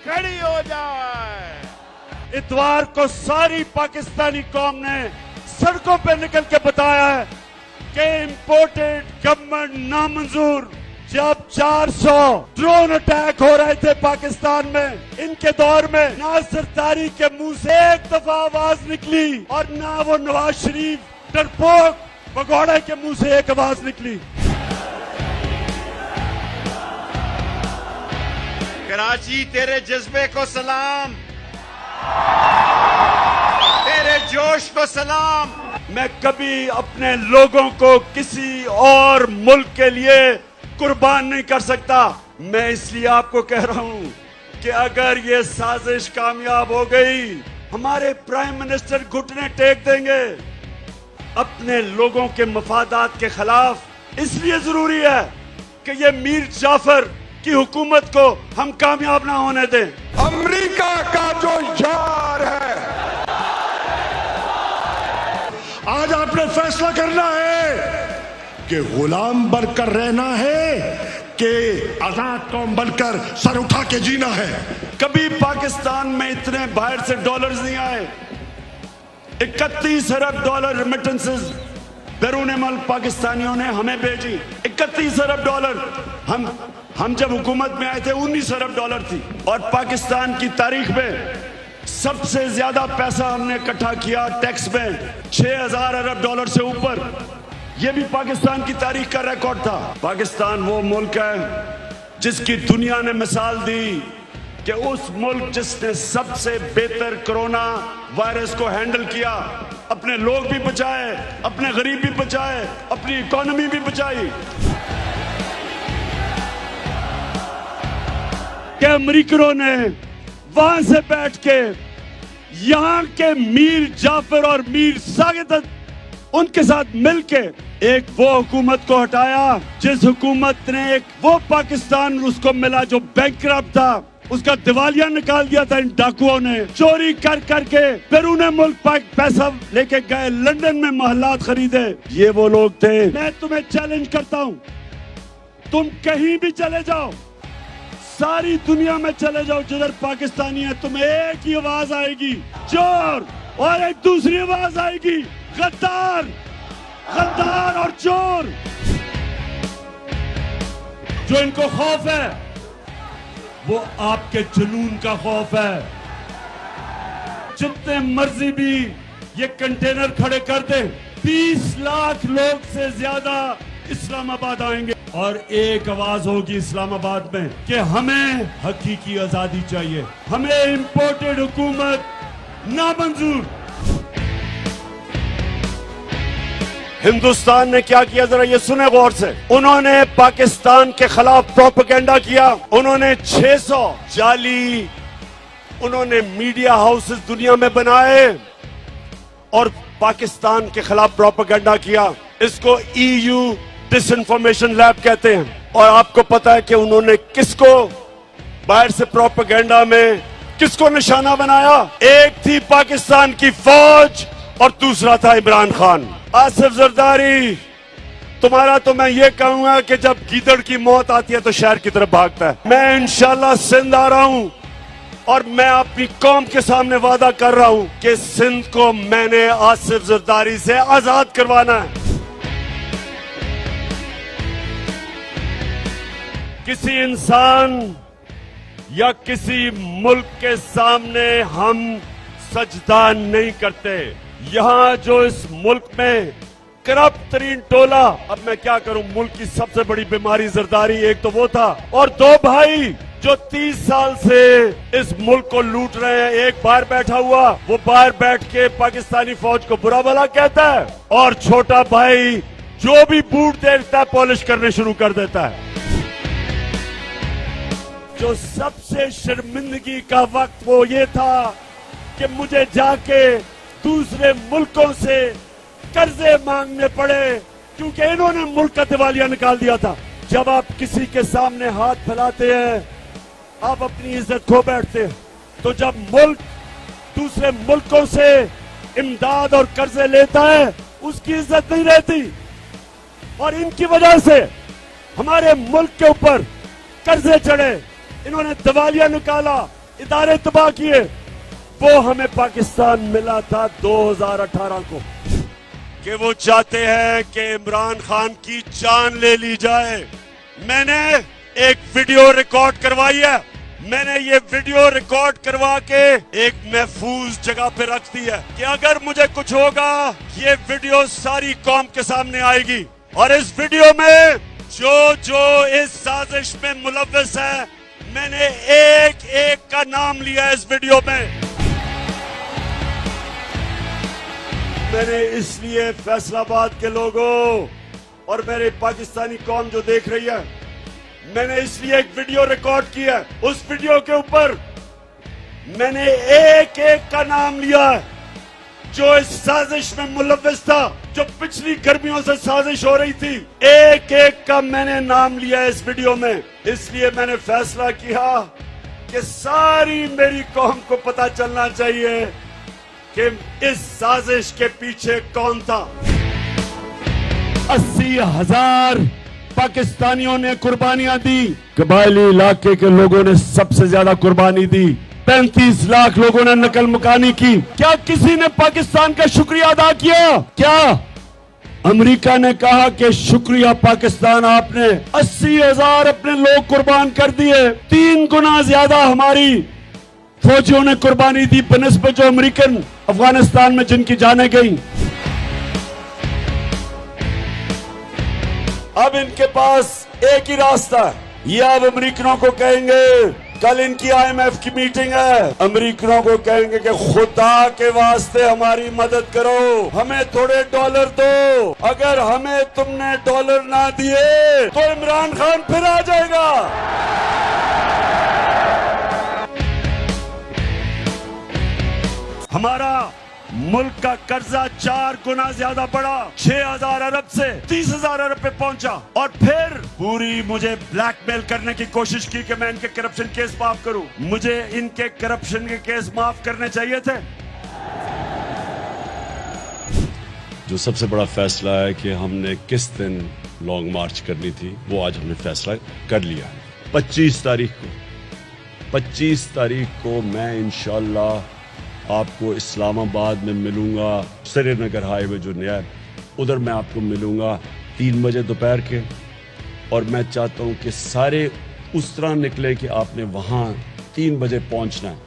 खड़ी हो जाए। इतवार को सारी पाकिस्तानी कौम ने सड़कों पे निकल के बताया है कि इम्पोर्टेड गवर्नमेंट नामंजूर। जब 400 ड्रोन अटैक हो रहे थे पाकिस्तान में, इनके दौर में नासिर तारी के मुंह से एक दफा आवाज निकली और ना वो नवाज शरीफ डरपोक भगौड़े के मुंह से एक आवाज निकली। कराची तेरे जज्बे को सलाम, तेरे जोश को सलाम। मैं कभी अपने लोगों को किसी और मुल्क के लिए कुर्बान नहीं कर सकता। मैं इसलिए आपको कह रहा हूं कि अगर ये साजिश कामयाब हो गई, हमारे प्राइम मिनिस्टर घुटने टेक देंगे अपने लोगों के मफादात के खिलाफ। इसलिए जरूरी है कि ये मीर जाफर की हुकूमत को हम कामयाब ना होने दें। अमेरिका का जो यार है, आज आपने फैसला करना है कि गुलाम बनकर रहना है कि आजाद कौम बनकर सर उठा के जीना है। कभी पाकिस्तान में इतने बाहर से डॉलर्स नहीं आए। 31 अरब डॉलर रेमिटेंसेस बैरून मुल्क पाकिस्तानियों ने हमें भेजी। 31 अरब डॉलर। हम जब हुकूमत में आए थे 19 अरब डॉलर थी, और पाकिस्तान की तारीख में सबसे ज्यादा पैसा हमने इकट्ठा किया टैक्स में, 6000 अरब डॉलर से ऊपर। यह भी पाकिस्तान की तारीख का रिकॉर्ड था। पाकिस्तान वो मुल्क है जिसकी दुनिया ने मिसाल दी कि उस मुल्क जिसने सबसे बेहतर कोरोना वायरस को हैंडल किया, अपने लोग भी बचाए, अपने गरीब भी बचाए, अपनी इकोनॉमी भी बचाई। कि अमरीकनों ने वहां से बैठ के यहां के मीर जाफर और मीर सागिद उनके साथ मिलके एक वो हुकूमत को हटाया जिस हुकूमत ने एक वो पाकिस्तान उसको मिला जो बैंकरप्ट था, उसका दिवालिया निकाल दिया था इन डाकुओं ने। चोरी कर करके बैरून मुल्क पैसा लेके गए, लंदन में महलात खरीदे। ये वो लोग थे। मैं तुम्हें चैलेंज करता हूं, तुम कहीं भी चले जाओ, सारी दुनिया में चले जाओ जिधर पाकिस्तानी है, तुम्हें एक ही आवाज आएगी, चोर, और एक दूसरी आवाज आएगी, गद्दार, गद्दार और चोर। जो इनको खौफ है वो आपके जुनून का खौफ है। जितने मर्जी भी ये कंटेनर खड़े कर दे, 20 लाख लोग से ज्यादा इस्लामाबाद आएंगे और एक आवाज होगी इस्लामाबाद में कि हमें हकीकी आजादी चाहिए, हमें इंपोर्टेड हुकूमत नामंजूर। हिंदुस्तान ने क्या किया जरा ये सुने गौर से। उन्होंने पाकिस्तान के खिलाफ प्रोपेगेंडा किया। उन्होंने 600 जाली उन्होंने मीडिया हाउसेस दुनिया में बनाए और पाकिस्तान के खिलाफ प्रोपेगेंडा किया। इसको EU डिसइंफॉर्मेशन लैब कहते हैं। और आपको पता है कि उन्होंने किसको बाहर से प्रोपेगेंडा में किसको निशाना बनाया? एक थी पाकिस्तान की फौज और दूसरा था इमरान खान। आसिफ जरदारी, तुम्हारा तो मैं ये कहूंगा कि जब गीदड़ की मौत आती है तो शहर की तरफ भागता है। मैं इंशाल्लाह सिंध आ रहा हूं और मैं अपनी कौम के सामने वादा कर रहा हूं कि सिंध को मैंने आसिफ जरदारी से आजाद करवाना है। किसी इंसान या किसी मुल्क के सामने हम सजदा नहीं करते। यहां जो इस मुल्क में करप्ट तरीन टोला, अब मैं क्या करूं, मुल्क की सबसे बड़ी बीमारी जरदारी, एक तो वो था, और दो भाई जो 30 साल से इस मुल्क को लूट रहे हैं। एक बाहर बैठा हुआ, वो बाहर बैठ के पाकिस्तानी फौज को बुरा भला कहता है, और छोटा भाई जो भी बूट देखता है पॉलिश करने शुरू कर देता है। जो सबसे शर्मिंदगी का वक्त वो ये था कि मुझे जाके दूसरे मुल्कों से कर्जे मांगने पड़े क्योंकि इन्होंने मुल्क का दिवालिया निकाल दिया था। जब आप किसी के सामने हाथ फैलाते हैं आप अपनी इज्जत खो बैठते हैं। तो जब मुल्क दूसरे मुल्कों से इमदाद और कर्जे लेता है उसकी इज्जत नहीं रहती, और इनकी वजह से हमारे मुल्क के ऊपर कर्जे चढ़े, इन्होंने दिवालिया निकाला, इदारे तबाह किए। वो हमें पाकिस्तान मिला था 2018 को कि वो चाहते हैं कि इमरान खान की जान ले ली जाए। मैंने एक वीडियो रिकॉर्ड करवाई है, मैंने ये वीडियो रिकॉर्ड करवा के एक महफूज जगह पे रख दी है कि अगर मुझे कुछ होगा ये वीडियो सारी कौम के सामने आएगी। और इस वीडियो में जो जो इस साजिश में मुलव्वस है, मैंने एक एक का नाम लिया इस वीडियो में। मैंने इसलिए फैसलाबाद के लोगों और मेरे पाकिस्तानी कौम जो देख रही है, मैंने इसलिए एक वीडियो रिकॉर्ड किया है। उस वीडियो के ऊपर मैंने एक एक का नाम लिया है जो इस साजिश में मुलव्वस था, जो पिछली गर्मियों से साजिश हो रही थी। एक एक का मैंने नाम लिया है इस वीडियो में। इसलिए मैंने फैसला किया कि सारी मेरी कौम को पता चलना चाहिए कि इस साजिश के पीछे कौन था। 80,000 पाकिस्तानियों ने कुर्बानियां दी, कबायली इलाके के लोगों ने सबसे ज्यादा कुर्बानी दी। 35 लाख लोगों ने नकल मकानी की। क्या किसी ने पाकिस्तान का शुक्रिया अदा किया? क्या अमेरिका ने कहा कि शुक्रिया पाकिस्तान, आपने 80,000 अपने लोग कुर्बान कर दिए। 3 गुना ज्यादा हमारी फौजियों ने कुर्बानी दी बनिस्बत जो अमेरिकन अफगानिस्तान में जिनकी जानें गई। अब इनके पास एक ही रास्ता है, ये अब अमेरिकनों को कहेंगे, कल इनकी IMF की मीटिंग है, अमेरिकनों को कहेंगे कि खुदा के वास्ते हमारी मदद करो, हमें थोड़े डॉलर दो। अगर हमें तुमने डॉलर ना दिए तो इमरान खान फिर आ जाएगा। हमारा मुल्क का कर्जा 4 गुना ज्यादा बढ़ा, 6,000 अरब से 30,000 अरब पे पहुंचा। और फिर पूरी मुझे ब्लैकमेल करने की कोशिश की कि मैं इनके करप्शन केस माफ करूं। मुझे इनके करप्शन के केस माफ करने चाहिए थे। जो सबसे बड़ा फैसला है कि हमने किस दिन लॉन्ग मार्च करनी थी, वो आज हमने फैसला कर लिया है। 25 तारीख को मैं इंशाल्लाह आपको इस्लामाबाद में मिलूंगा, श्रीनगर हाईवे जो नया है उधर मैं आपको मिलूंगा 3 बजे दोपहर के। और मैं चाहता हूं कि सारे उस तरह निकले कि आपने वहां 3 बजे पहुंचना है।